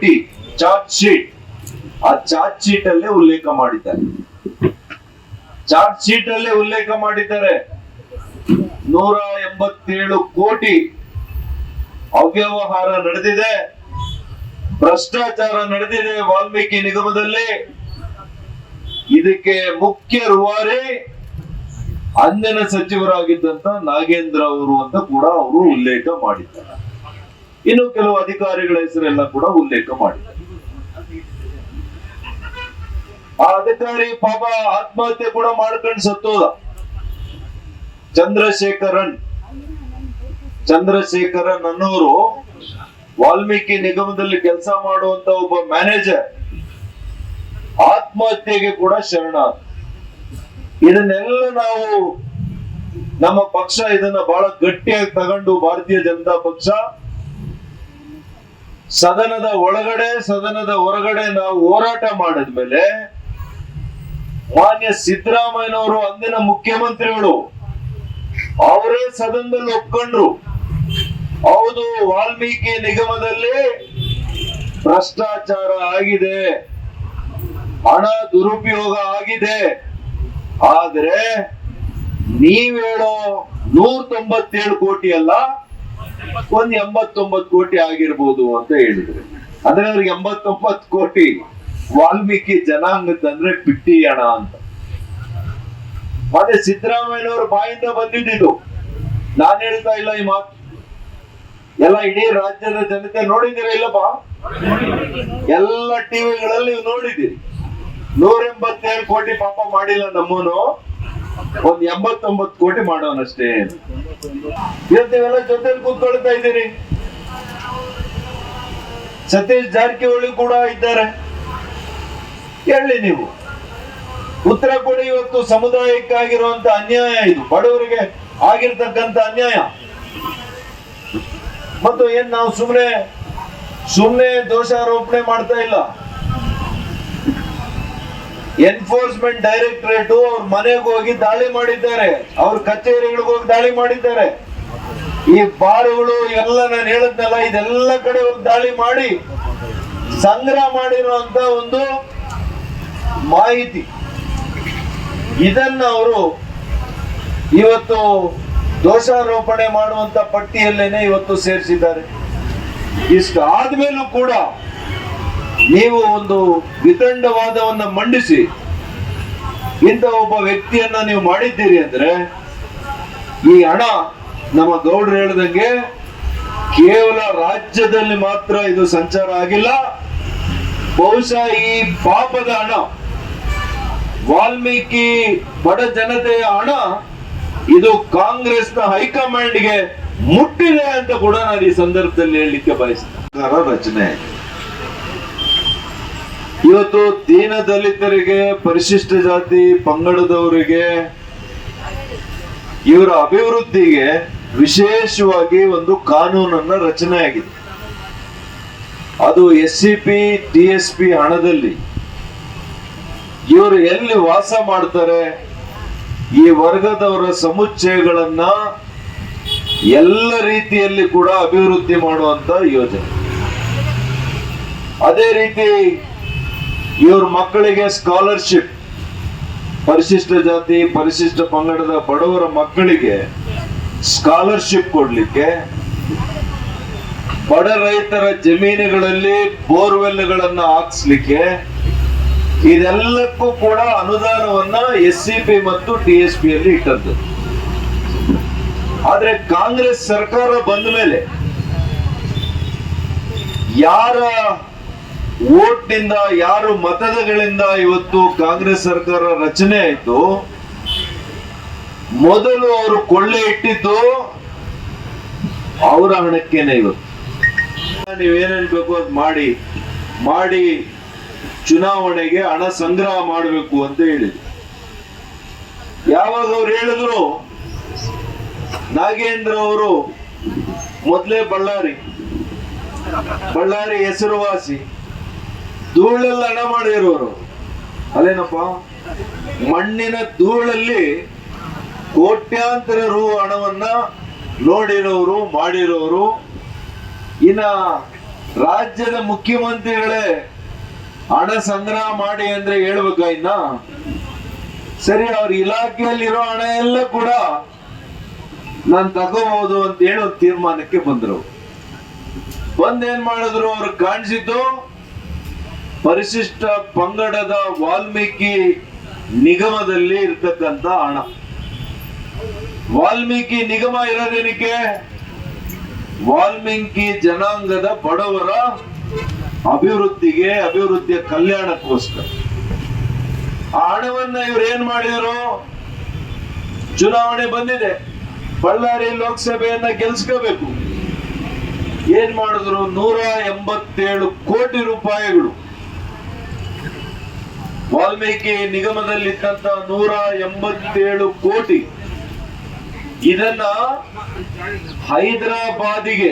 Committee charge sheet, ಆ charge sheet ಅಲ್ಲೇ ಉಲ್ಲೇಖ ಮಾಡಿದ್ದಾರೆ. ಚಾರ್ಜ್ ಶೀಟ್ ಅಲ್ಲೇ ಉಲ್ಲೇಖ ಮಾಡಿದ್ದಾರೆ 187 ಕೋಟಿ ಅವ್ಯವಹಾರ ನಡೆದಿದೆ, ಭ್ರಷ್ಟಾಚಾರ ನಡೆದಿದೆ ವಾಲ್ಮೀಕಿ ನಿಗಮದಲ್ಲಿ. ಇದಕ್ಕೆ ಮುಖ್ಯ ರೂವಾರಿ ಅಂದಿನ ಸಚಿವರಾಗಿದ್ದಂತ ನಾಗೇಂದ್ರ ಅವರು ಅಂತ ಕೂಡ ಅವರು ಉಲ್ಲೇಖ ಮಾಡಿದ್ದಾರೆ. ಇನ್ನು ಕೆಲವು ಅಧಿಕಾರಿಗಳ ಹೆಸರೆಲ್ಲ ಕೂಡ ಉಲ್ಲೇಖ ಮಾಡಿದ್ದಾರೆ. ಆ ಅಧಿಕಾರಿ ಪಾಪ ಆತ್ಮಹತ್ಯೆ ಕೂಡ ಮಾಡ್ಕೊಂಡು ಸತ್ತೋದ. ಚಂದ್ರಶೇಖರನ್ ಅನ್ನೋರು ವಾಲ್ಮೀಕಿ ನಿಗಮದಲ್ಲಿ ಕೆಲಸ ಮಾಡುವಂತ ಒಬ್ಬ ಮ್ಯಾನೇಜರ್ ಆತ್ಮಹತ್ಯೆಗೆ ಕೂಡ ಶರಣ. ಇದನ್ನೆಲ್ಲ ನಾವು ನಮ್ಮ ಪಕ್ಷ ಇದನ್ನ ಬಹಳ ಗಟ್ಟಿಯಾಗಿ ತಗೊಂಡು ಭಾರತೀಯ ಜನತಾ ಪಕ್ಷ ಸದನದ ಒಳಗಡೆ ಸದನದ ಹೊರಗಡೆ ನಾವು ಹೋರಾಟ ಮಾಡಿದ್ಮೇಲೆ ಮಾನ್ಯ ಸಿದ್ದರಾಮಯ್ಯನವರು ಅಂದಿನ ಮುಖ್ಯಮಂತ್ರಿಗಳು ಅವರೇ ಸದನದಲ್ಲಿ ಒಪ್ಕೊಂಡ್ರು, ಹೌದು ವಾಲ್ಮೀಕಿ ನಿಗಮದಲ್ಲಿ ಭ್ರಷ್ಟಾಚಾರ ಆಗಿದೆ, ಹಣ ದುರುಪಯೋಗ ಆಗಿದೆ, ಆದ್ರೆ ನೀವೇಳೋ 197 ಕೋಟಿ ಅಲ್ಲ, ಒಂದ್ 89 ಕೋಟಿ ಆಗಿರ್ಬೋದು ಅಂತ ಹೇಳಿದ್ರು. ಅಂದ್ರೆ ಅವ್ರಿಗೆ 89 ಕೋಟಿ ವಾಲ್ಮೀಕಿ ಜನಾಂಗದಂದ್ರೆ ಬಿಟ್ಟಿ ಹಣ ಅಂತ. ಮತ್ತೆ ಸಿದ್ದರಾಮಯ್ಯನವ್ರ ಬಾಯಿಂದ ಬಂದಿದ್ದು, ನಾನ್ ಹೇಳ್ತಾ ಇಲ್ಲ ಈ ಮಾತು, ಎಲ್ಲ ಇಡೀ ರಾಜ್ಯದ ಜನತೆ ನೋಡಿದಿರ ಇಲ್ಲಪ್ಪ, ಎಲ್ಲ ಟಿವಿಗಳಲ್ಲಿ ನೀವು ನೋಡಿದಿರಿ. 187 ಕೋಟಿ ಪಾಪ ಮಾಡಿಲ್ಲ ನಮ್ಮನು, ಒಂದ್ 89 ಕೋಟಿ ಮಾಡೋನಷ್ಟೇ. ಇವತ್ತೆಲ್ಲ ಜೊತೆಲಿ ಕೂತ್ಕೊಳ್ತಾ ಇದ್ದೀರಿ. ಸತೀಶ್ ಜಾರಕಿಹೊಳಿ ಕೂಡ ಇದ್ದಾರೆ. ಹೇಳಿ ನೀವು ಉತ್ತರ ಕೊಡಿ. ಇವತ್ತು ಸಮುದಾಯಕ್ಕಾಗಿರುವಂತ ಅನ್ಯಾಯ ಇದು, ಬಡವರಿಗೆ ಆಗಿರ್ತಕ್ಕಂಥ ಅನ್ಯಾಯ. ಮತ್ತು ಏನ್ ನಾವು ಸುಮ್ನೆ ದೋಷಾರೋಪಣೆ ಮಾಡ್ತಾ ಇಲ್ಲ. ಎನ್ಫೋರ್ಸ್ಮೆಂಟ್ ಡೈರೆಕ್ಟರೇಟ್ ಅವ್ರ ಮನೆಗೆ ಹೋಗಿ ದಾಳಿ ಮಾಡಿದ್ದಾರೆ, ಅವ್ರ ಕಚೇರಿಗಳಿಗೆ ಹೋಗಿ ದಾಳಿ ಮಾಡಿದ್ದಾರೆ. ಈ ಬಾರುಗಳು ಎಲ್ಲ ನಾನು ಹೇಳದ್ನಲ್ಲ, ಇದೆಲ್ಲ ಕಡೆ ಹೋಗಿ ದಾಳಿ ಮಾಡಿ ಸಂಗ್ರಹ ಮಾಡಿರುವಂತ ಒಂದು ಮಾಹಿತಿ, ಇದನ್ನ ಅವರು ಇವತ್ತು ದೋಷಾರೋಪಣೆ ಮಾಡುವಂತ ಪಟ್ಟಿಯಲ್ಲೇನೆ ಇವತ್ತು ಸೇರಿಸಿದ್ದಾರೆ. ಇಷ್ಟು ಆದ್ಮೇಲೂ ಕೂಡ ನೀವು ಒಂದು ವಿತಂಡವಾದವನ್ನ ಮಂಡಿಸಿ ಇಂಥ ಒಬ್ಬ ವ್ಯಕ್ತಿಯನ್ನ ನೀವು ಮಾಡಿದ್ದೀರಿ ಅಂದ್ರೆ, ಈ ಹಣ ನಮ್ಮ ಗೌಡ್ರು ಹೇಳ್ದಂಗೆ ಕೇವಲ ರಾಜ್ಯದಲ್ಲಿ ಮಾತ್ರ ಇದು ಸಂಚಾರ ಆಗಿಲ್ಲ, ಬಹುಶಃ ಈ ಪಾಪದ ಹಣ, ವಾಲ್ಮೀಕಿ ಬಡ ಜನತೆಯ ಹಣ, ಇದು ಕಾಂಗ್ರೆಸ್ನ ಹೈಕಮಾಂಡ್ಗೆ ಮುಟ್ಟಿದೆ ಅಂತ ಕೂಡ ನಾನು ಈ ಸಂದರ್ಭದಲ್ಲಿ ಹೇಳಲಿಕ್ಕೆ ಬಯಸ್ತೇನೆ. ರಚನೆ ಇವತ್ತು ದೀನ ದಲಿತರಿಗೆ, ಪರಿಶಿಷ್ಟ ಜಾತಿ ಪಂಗಡದವರಿಗೆ, ಇವರ ಅಭಿವೃದ್ಧಿಗೆ ವಿಶೇಷವಾಗಿ ಒಂದು ಕಾನೂನನ್ನ ರಚನೆ ಆಗಿದೆ. ಅದು SCP TSP ಹಣದಲ್ಲಿ ಇವರು ಎಲ್ಲಿ ವಾಸ ಮಾಡ್ತಾರೆ, ಈ ವರ್ಗದವರ ಸಮುಚ್ಚಯಗಳನ್ನ ಎಲ್ಲ ರೀತಿಯಲ್ಲಿ ಕೂಡ ಅಭಿವೃದ್ಧಿ ಮಾಡುವಂತ ಯೋಜನೆ. ಅದೇ ರೀತಿ ಇವ್ರ ಮಕ್ಕಳಿಗೆ ಸ್ಕಾಲರ್ಶಿಪ್, ಪರಿಶಿಷ್ಟ ಜಾತಿ ಪರಿಶಿಷ್ಟ ಪಂಗಡದ ಬಡವರ ಮಕ್ಕಳಿಗೆ ಸ್ಕಾಲರ್ಶಿಪ್ ಕೊಡ್ಲಿಕ್ಕೆ, ಬಡ ರೈತರ ಜಮೀನುಗಳಲ್ಲಿ ಬೋರ್ವೆಲ್ಗಳನ್ನ ಹಾಕ್ಸ್ಲಿಕ್ಕೆ, ಇದೆಲ್ಲಕ್ಕೂ ಕೂಡ ಅನುದಾನವನ್ನ SCP ಮತ್ತು TSP ಯಲ್ಲಿ ಇಟ್ಟದ್ದು. ಆದ್ರೆ ಕಾಂಗ್ರೆಸ್ ಸರ್ಕಾರ ಬಂದ ಮೇಲೆ ಯಾರ ವೋಟ್ನಿಂದ, ಯಾರು ಮತಗಳಿಂದ ಇವತ್ತು ಕಾಂಗ್ರೆಸ್ ಸರ್ಕಾರ ರಚನೆ ಆಯ್ತು, ಮೊದಲು ಅವರು ಕೊಳ್ಳೆ ಇಟ್ಟಿದ್ದು ಅವರ ಹಣಕ್ಕೇನೆ. ಇವತ್ತು ನೀವೇನೇನ್ ಬೇಕು ಅದು ಮಾಡಿ ಚುನಾವಣೆಗೆ ಹಣ ಸಂಗ್ರಹ ಮಾಡಬೇಕು ಅಂತ ಹೇಳಿದ್ರು. ಯಾವಾಗ ಅವ್ರು ಹೇಳಿದ್ರು, ನಾಗೇಂದ್ರ ಅವರು ಮೊದಲೇ ಬಳ್ಳಾರಿ ಹೆಸರುವಾಸಿ, ಧೂಳೆಲ್ಲ ಹಣ ಮಾಡಿರೋರು ಅಲ್ಲೇನಪ್ಪ, ಮಣ್ಣಿನ ಧೂಳಲ್ಲಿ ಕೋಟ್ಯಾಂತರ ಹಣವನ್ನ ನೋಡಿರೋರು, ಮಾಡಿರೋರು. ಇನ್ನ ರಾಜ್ಯದ ಮುಖ್ಯಮಂತ್ರಿಗಳೇ ಹಣ ಸಂಗ್ರಹ ಮಾಡಿ ಅಂದ್ರೆ ಹೇಳ್ಬೇಕ ಇನ್ನ? ಸರಿ, ಅವ್ರ ಇಲಾಖೆಯಲ್ಲಿರೋ ಹಣ ಎಲ್ಲ ಕೂಡ ನಾನು ತಗೋಬಹುದು ಅಂತ ಹೇಳಿ ಒಂದು ತೀರ್ಮಾನಕ್ಕೆ ಬಂದ್ರು. ಬಂದೇನ್ ಮಾಡಿದ್ರು, ಅವ್ರು ಕಾಣಿಸಿದ್ದು ಪರಿಶಿಷ್ಟ ಪಂಗಡದ ವಾಲ್ಮೀಕಿ ನಿಗಮದಲ್ಲಿ ಇರ್ತಕ್ಕಂತ ಹಣ. ವಾಲ್ಮೀಕಿ ನಿಗಮ ಇರೋದೇನಕ್ಕೆ? ವಾಲ್ಮೀಕಿ ಜನಾಂಗದ ಬಡವರ ಅಭಿವೃದ್ಧಿಯ ಕಲ್ಯಾಣಕ್ಕೋಸ್ಕರ. ಆ ಹಣವನ್ನ ಇವ್ರು ಏನ್ ಮಾಡಿದ್ರು, ಚುನಾವಣೆ ಬಂದಿದೆ, ಬಳ್ಳಾರಿ ಲೋಕಸಭೆಯನ್ನ ಗೆಲ್ಸ್ಕೋಬೇಕು. ಏನ್ ಮಾಡಿದ್ರು, 187 ಕೋಟಿ ರೂಪಾಯಿಗಳು ವಾಲ್ಮೀಕಿ ನಿಗಮದಲ್ಲಿದ್ದಂತ 187 ಕೋಟಿ ಇದನ್ನ ಹೈದರಾಬಾದಿಗೆ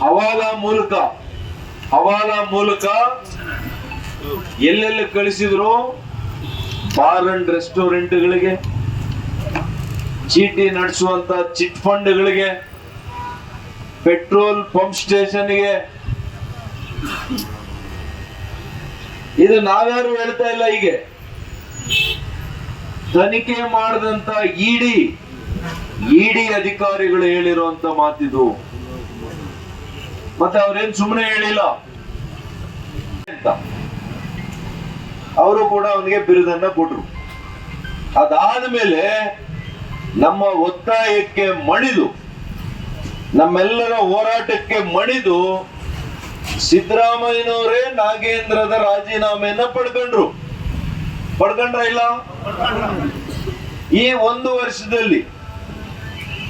ಹವಾಲಾ ಮೂಲಕ ಎಲ್ಲೆಲ್ಲಿ ಕಳಿಸಿದ್ರು? ಬಾರ್ ಅಂಡ್ ರೆಸ್ಟೋರೆಂಟ್ಗಳಿಗೆ, ಚೀಟಿ ನಡೆಸುವಂತ ಚಿಟ್ ಫಂಡ್ಗಳಿಗೆ, ಪೆಟ್ರೋಲ್ ಪಂಪ್ ಸ್ಟೇಷನ್ಗೆ. ಇದು ನಾವ್ಯಾರು ಹೇಳ್ತಾ ಇಲ್ಲ. ಹೀಗೆ ತನಿಖೆ ಮಾಡಿದಂತ ಇಡಿ ಅಧಿಕಾರಿಗಳು ಹೇಳಿರುವಂತ ಮಾತಿದು. ಮತ್ತೆ ಅವ್ರೇನ್ ಸುಮ್ಮನೆ ಹೇಳಿಲ್ಲ ಅಂತ, ಅವರು ಕೂಡ ಅವನಿಗೆ ಬಿರುದನ್ನ ಕೊಟ್ರು. ಅದಾದ ಮೇಲೆ ನಮ್ಮ ಒತ್ತಾಯಕ್ಕೆ ಮಣಿದು, ನಮ್ಮೆಲ್ಲರ ಹೋರಾಟಕ್ಕೆ ಮಣಿದು ಸಿದ್ದರಾಮಯ್ಯನವರೇ ನಾಗೇಂದ್ರದ ರಾಜೀನಾಮೆಯನ್ನ ಪಡ್ಕೊಂಡ್ರ ಇಲ್ಲ? ಈ 1 ವರ್ಷದಲ್ಲಿ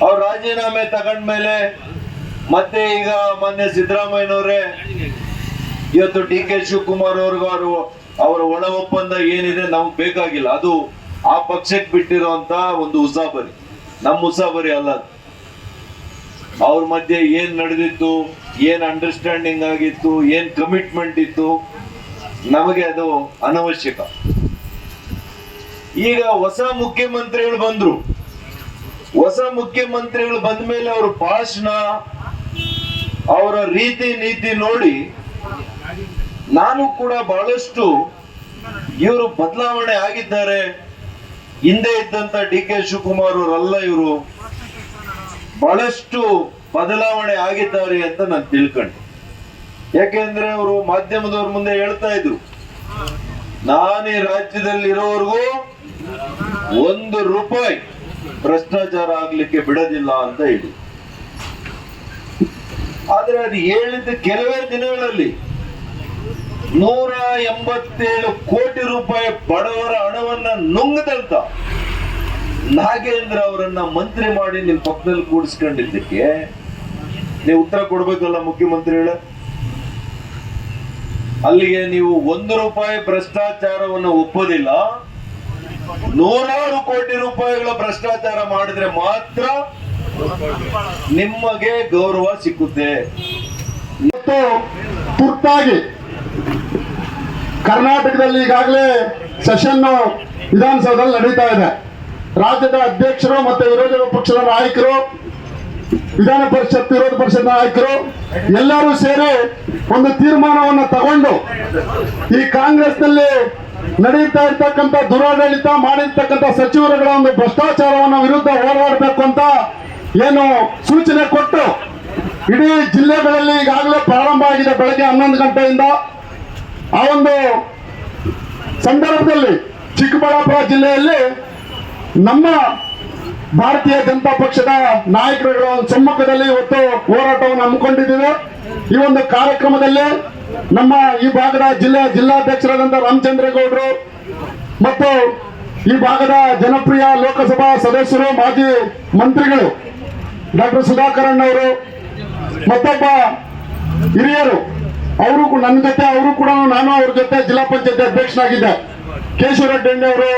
ಅವ್ರ ರಾಜೀನಾಮೆ ತಗೊಂಡ್ಮೇಲೆ ಮತ್ತೆ ಈಗ ಮೊನ್ನೆ ಸಿದ್ದರಾಮಯ್ಯನವರೇ ಇವತ್ತು ಡಿ.ಕೆ. ಶಿವಕುಮಾರ್ ಅವ್ರಿಗೂ ಅವರ ಒಳ ಒಪ್ಪಂದ ಏನಿದೆ ನಮ್ಗೆ ಬೇಕಾಗಿಲ್ಲ, ಅದು ಆ ಪಕ್ಷಕ್ಕೆ ಬಿಟ್ಟಿರುವಂತ ಒಂದು ಉಸಾಬರಿ, ನಮ್ಮ ಉಸಾಬರಿ ಅಲ್ಲ. ಅವ್ರ ಮಧ್ಯೆ ಏನ್ ನಡೆದಿತ್ತು, ಏನ್ ಅಂಡರ್ಸ್ಟ್ಯಾಂಡಿಂಗ್ ಆಗಿತ್ತು, ಏನ್ ಕಮಿಟ್ಮೆಂಟ್ ಇತ್ತು, ನಮಗೆ ಅದು ಅನವಶ್ಯಕ. ಈಗ ಹೊಸ ಮುಖ್ಯಮಂತ್ರಿಗಳು ಬಂದ್ರು. ಹೊಸ ಮುಖ್ಯಮಂತ್ರಿಗಳು ಬಂದ ಮೇಲೆ ಅವ್ರ ಭಾಷಣ, ಅವರ ರೀತಿ ನೀತಿ ನೋಡಿ ನಾನು ಕೂಡ ಬಹಳಷ್ಟು ಇವರು ಬದಲಾವಣೆ ಆಗಿದ್ದಾರೆ. ಹಿಂದೆ ಇದ್ದಂತ ಡಿ.ಕೆ. ಶಿವಕುಮಾರ್ ಅವರಲ್ಲ, ಇವರು ಬಹಳಷ್ಟು ಬದಲಾವಣೆ ಆಗಿದ್ದಾರೆ ಅಂತ ನಾನು ತಿಳ್ಕೊಂಡೆ. ಯಾಕೆಂದ್ರೆ ಅವರು ಮಾಧ್ಯಮದವ್ರ ಮುಂದೆ ಹೇಳ್ತಾ ಇದ್ರು, ನಾನು ಈ ರಾಜ್ಯದಲ್ಲಿ ಇರೋವರೆಗೂ 1 ರೂಪಾಯಿ ಭ್ರಷ್ಟಾಚಾರ ಆಗ್ಲಿಕ್ಕೆ ಬಿಡೋದಿಲ್ಲ ಅಂತ ಹೇಳಿ. ಆದ್ರೆ ಅದು ಹೇಳಿದ ಕೆಲವೇ ದಿನಗಳಲ್ಲಿ 187 ಕೋಟಿ ರೂಪಾಯಿ ಬಡವರ ಹಣವನ್ನ ನುಂಗದಂತ ನಾಗೇಂದ್ರ ಅವರನ್ನ ಮಂತ್ರಿ ಮಾಡಿ ನಿಮ್ ಪಕ್ಕದಲ್ಲಿ ಕೂಡಿಸ್ಕೊಂಡಿದ್ದಕ್ಕೆ ನೀವು ಉತ್ತರ ಕೊಡ್ಬೇಕಲ್ಲ ಮುಖ್ಯಮಂತ್ರಿಗಳೇ. ಅಲ್ಲಿಗೆ ನೀವು 1 ರೂಪಾಯಿ ಭ್ರಷ್ಟಾಚಾರವನ್ನು ಒಪ್ಪೋದಿಲ್ಲ, 100 ಕೋಟಿ ರೂಪಾಯಿಗಳ ಭ್ರಷ್ಟಾಚಾರ ಮಾಡಿದ್ರೆ ಮಾತ್ರ ನಿಮಗೆ ಗೌರವ ಸಿಕ್ಕುತ್ತೆ. ಮತ್ತು ತುರ್ತಾಗಿ ಕರ್ನಾಟಕದಲ್ಲಿ ಈಗಾಗಲೇ ಸೆಷನ್ ವಿಧಾನಸೌಧದಲ್ಲಿ ನಡೀತಾ ಇದೆ. ರಾಜ್ಯದ ಅಧ್ಯಕ್ಷರು ಮತ್ತೆ ವಿರೋಧ ಪಕ್ಷದ ನಾಯಕರು, ವಿಧಾನ ಪರಿಷತ್ ವಿರೋಧ ಪರಿಷತ್ ನಾಯಕರು ಎಲ್ಲರೂ ಸೇರಿ ಒಂದು ತೀರ್ಮಾನವನ್ನು ತಗೊಂಡು ಈ ಕಾಂಗ್ರೆಸ್ನಲ್ಲಿ ನಡೆಯುತ್ತಾ ಇರ್ತಕ್ಕಂಥ ದುರಾಡಳಿತ ಮಾಡಿರ್ತಕ್ಕಂಥ ಸಚಿವರುಗಳ ಒಂದು ಭ್ರಷ್ಟಾಚಾರವನ್ನು ವಿರುದ್ಧ ಹೋರಾಡಬೇಕು ಅಂತ ಏನು ಸೂಚನೆ ಕೊಟ್ಟು ಇಡೀ ಜಿಲ್ಲೆಗಳಲ್ಲಿ ಈಗಾಗಲೇ ಪ್ರಾರಂಭ ಆಗಿದೆ. ಬೆಳಗ್ಗೆ 11 ಗಂಟೆಯಿಂದ ಆ ಒಂದು ಸಂದರ್ಭದಲ್ಲಿ ಚಿಕ್ಕಬಳ್ಳಾಪುರ ಜಿಲ್ಲೆಯಲ್ಲಿ ನಮ್ಮ ಭಾರತೀಯ ಜನತಾ ಪಕ್ಷದ ನಾಯಕರುಗಳ ಸಮ್ಮುಖದಲ್ಲಿ ಇವತ್ತು ಹೋರಾಟವನ್ನು ಹಮ್ಮಿಕೊಂಡಿದ್ದೇವೆ. ಈ ಒಂದು ಕಾರ್ಯಕ್ರಮದಲ್ಲಿ ನಮ್ಮ ಈ ಭಾಗದ ಜಿಲ್ಲಾಧ್ಯಕ್ಷರಾದಂಥ ರಾಮಚಂದ್ರೇಗೌಡರು ಮತ್ತು ಈ ಭಾಗದ ಜನಪ್ರಿಯ ಲೋಕಸಭಾ ಸದಸ್ಯರು, ಮಾಜಿ ಮಂತ್ರಿಗಳು ಡಾಕ್ಟರ್ ಸುಧಾಕರಣ್ಣ ಅವರು, ಮತ್ತೊಬ್ಬ ಹಿರಿಯರು ಅವರು ನನ್ನ ಜೊತೆ, ಅವರು ಕೂಡ ನಾನು ಅವ್ರ ಜೊತೆ ಜಿಲ್ಲಾ ಪಂಚಾಯತ್ ಅಧ್ಯಕ್ಷನಾಗಿದ್ದೆ, ಕೇಶವರೆಡ್ಡಿ ಅವರು,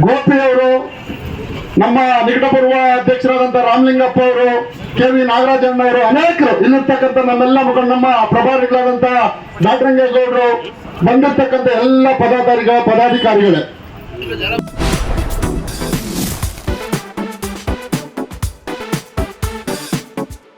ಗೋಪಿ ಅವರು, ನಮ್ಮ ನಿಕಟಪೂರ್ವ ಅಧ್ಯಕ್ಷರಾದಂಥ ರಾಮಲಿಂಗಪ್ಪ ಅವರು, ಕೆ.ವಿ. ನಾಗರಾಜಣ್ಣ ಅವರು, ಅನೇಕರು ಇಲ್ಲಿರ್ತಕ್ಕಂಥ ನಮ್ಮೆಲ್ಲ ನಮ್ಮ ಪ್ರಭಾರಿಗಳಾದಂಥ ಡಾಕ್ಟರ್ ರಂಗೇಗೌಡರು, ಬಂದಿರ್ತಕ್ಕಂಥ ಎಲ್ಲ ಪದಾಧಿಕಾರಿಗಳೇ.